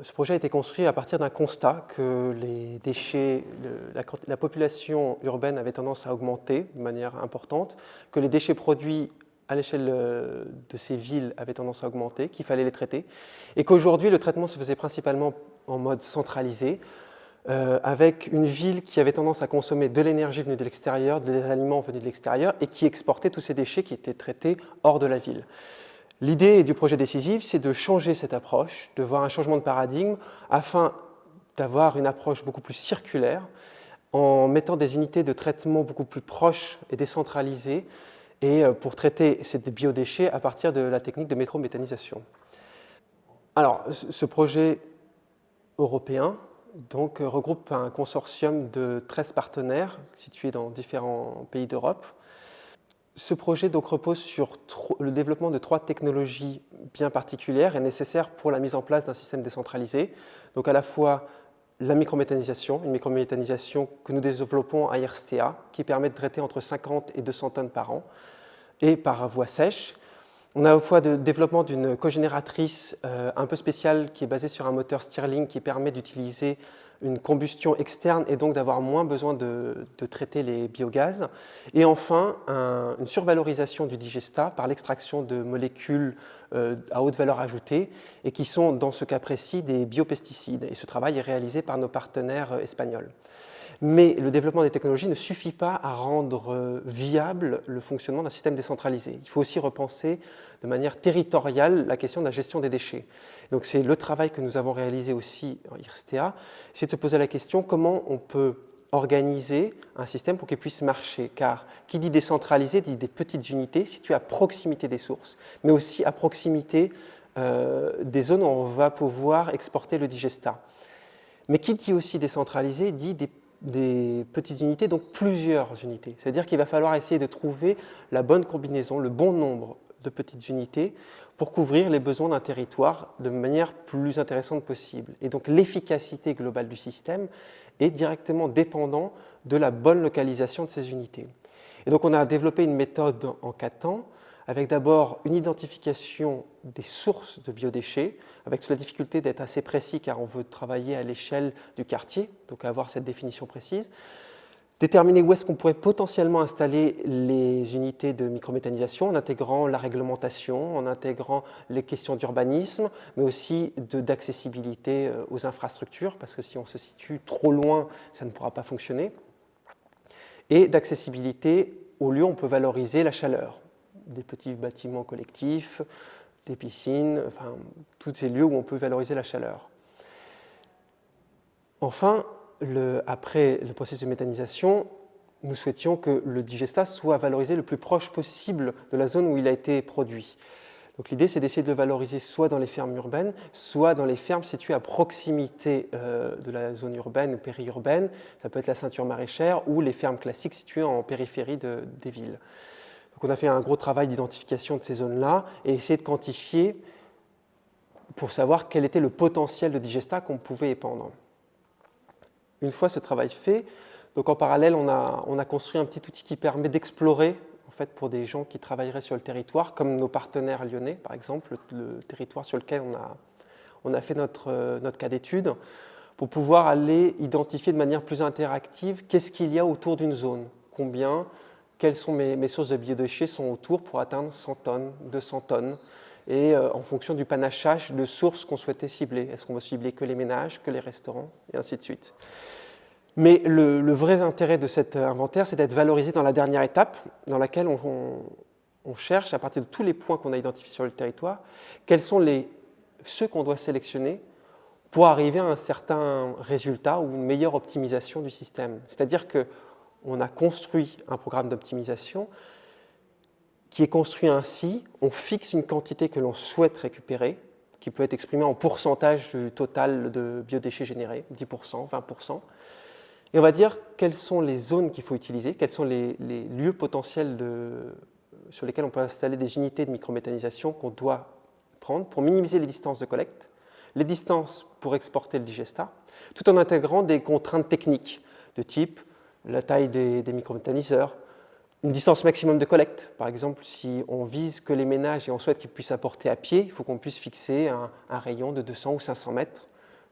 ce projet a été construit à partir d'un constat que les déchets, la population urbaine avait tendance à augmenter de manière importante, que les déchets produits à l'échelle de ces villes avaient tendance à augmenter, qu'il fallait les traiter, et qu'aujourd'hui le traitement se faisait principalement en mode centralisé, avec une ville qui avait tendance à consommer de l'énergie venue de l'extérieur, des aliments venus de l'extérieur, et qui exportait tous ces déchets qui étaient traités hors de la ville. L'idée du projet décisif, c'est de changer cette approche, de voir un changement de paradigme afin d'avoir une approche beaucoup plus circulaire en mettant des unités de traitement beaucoup plus proches et décentralisées et pour traiter ces biodéchets à partir de la technique de méthanisation. Alors, ce projet européen donc, regroupe un consortium de 13 partenaires situés dans différents pays d'Europe. Ce projet donc repose sur le développement de 3 technologies bien particulières et nécessaires pour la mise en place d'un système décentralisé. Donc à la fois la microméthanisation, une microméthanisation que nous développons à IRSTEA, qui permet de traiter entre 50 et 200 tonnes par an, et par voie sèche. On a à la fois le développement d'une cogénératrice un peu spéciale qui est basée sur un moteur Stirling qui permet d'utiliser une combustion externe et donc d'avoir moins besoin de traiter les biogaz. Et enfin, une survalorisation du digestat par l'extraction de molécules à haute valeur ajoutée et qui sont, dans ce cas précis, des biopesticides. Et ce travail est réalisé par nos partenaires espagnols. Mais le développement des technologies ne suffit pas à rendre viable le fonctionnement d'un système décentralisé. Il faut aussi repenser de manière territoriale la question de la gestion des déchets. Donc c'est le travail que nous avons réalisé aussi en IRSTEA, c'est de se poser la question comment on peut organiser un système pour qu'il puisse marcher. Car qui dit décentralisé dit des petites unités situées à proximité des sources, mais aussi à proximité des zones où on va pouvoir exporter le digestat. Mais qui dit aussi décentralisé dit des petites unités, donc plusieurs unités. C'est-à-dire qu'il va falloir essayer de trouver la bonne combinaison, le bon nombre de petites unités pour couvrir les besoins d'un territoire de manière plus intéressante possible. Et donc l'efficacité globale du système est directement dépendante de la bonne localisation de ces unités. Et donc on a développé une méthode en 4 temps, avec d'abord une identification des sources de biodéchets, avec toute la difficulté d'être assez précis car on veut travailler à l'échelle du quartier, donc avoir cette définition précise. Déterminer où est-ce qu'on pourrait potentiellement installer les unités de microméthanisation en intégrant la réglementation, en intégrant les questions d'urbanisme, mais aussi d'accessibilité aux infrastructures, parce que si on se situe trop loin, ça ne pourra pas fonctionner. Et d'accessibilité aux lieux où on peut valoriser la chaleur, des petits bâtiments collectifs, des piscines, enfin, tous ces lieux où on peut valoriser la chaleur. Enfin, après le processus de méthanisation, nous souhaitions que le digestat soit valorisé le plus proche possible de la zone où il a été produit. Donc l'idée, c'est d'essayer de le valoriser soit dans les fermes urbaines, soit dans les fermes situées à proximité de la zone urbaine ou périurbaine. Ça peut être la ceinture maraîchère ou les fermes classiques situées en périphérie des villes. Donc on a fait un gros travail d'identification de ces zones-là et essayé de quantifier pour savoir quel était le potentiel de digestat qu'on pouvait épandre. Une fois ce travail fait, donc en parallèle, on a construit un petit outil qui permet d'explorer, en fait, pour des gens qui travailleraient sur le territoire, comme nos partenaires lyonnais, par exemple, le territoire sur lequel on a fait notre cas d'étude, pour pouvoir aller identifier de manière plus interactive qu'est-ce qu'il y a autour d'une zone, quelles sont mes sources de biodéchets sont autour pour atteindre 100 tonnes, 200 tonnes, et en fonction du panachage de sources qu'on souhaitait cibler. Est-ce qu'on va cibler que les ménages, que les restaurants, et ainsi de suite. Mais le vrai intérêt de cet inventaire, c'est d'être valorisé dans la dernière étape, dans laquelle on cherche, à partir de tous les points qu'on a identifiés sur le territoire, quels sont ceux qu'on doit sélectionner pour arriver à un certain résultat ou une meilleure optimisation du système. C'est-à-dire qu'on a construit un programme d'optimisation qui est construit ainsi, on fixe une quantité que l'on souhaite récupérer, qui peut être exprimée en pourcentage du total de biodéchets générés, 10%, 20%. Et on va dire quelles sont les zones qu'il faut utiliser, quels sont les lieux potentiels sur lesquels on peut installer des unités de microméthanisation qu'on doit prendre pour minimiser les distances de collecte, les distances pour exporter le digestat, tout en intégrant des contraintes techniques de type la taille des microméthaniseurs, une distance maximum de collecte. Par exemple, si on vise que les ménages et on souhaite qu'ils puissent apporter à pied, il faut qu'on puisse fixer un rayon de 200 ou 500 mètres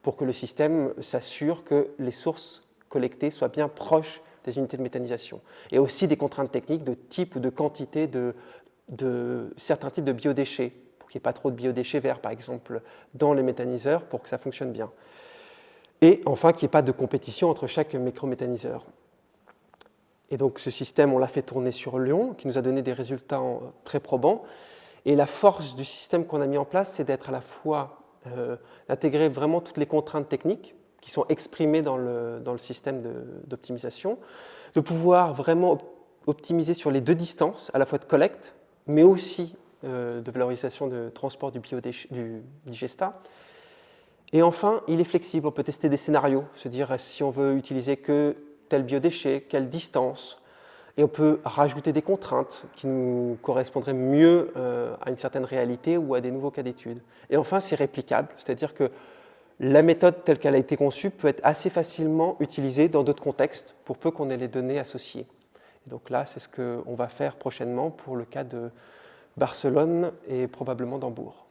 pour que le système s'assure que les sources collectées soient bien proches des unités de méthanisation. Et aussi des contraintes techniques de type ou de quantité de certains types de biodéchets, pour qu'il n'y ait pas trop de biodéchets verts, par exemple, dans les méthaniseurs, pour que ça fonctionne bien. Et enfin, qu'il n'y ait pas de compétition entre chaque microméthaniseur. Et donc ce système, on l'a fait tourner sur Lyon, qui nous a donné des résultats très probants. Et la force du système qu'on a mis en place, c'est d'être à la fois d'intégrer vraiment toutes les contraintes techniques qui sont exprimées dans le système d'optimisation, de pouvoir vraiment optimiser sur les deux distances, à la fois de collecte, mais aussi de valorisation de transport du digestat. Et enfin, il est flexible, on peut tester des scénarios, se dire si on veut utiliser que tel biodéchet, quelle distance, et on peut rajouter des contraintes qui nous correspondraient mieux à une certaine réalité ou à des nouveaux cas d'étude. Et enfin, c'est réplicable, c'est-à-dire que la méthode telle qu'elle a été conçue peut être assez facilement utilisée dans d'autres contextes, pour peu qu'on ait les données associées. Et donc là, c'est ce qu'on va faire prochainement pour le cas de Barcelone et probablement d'Hambourg.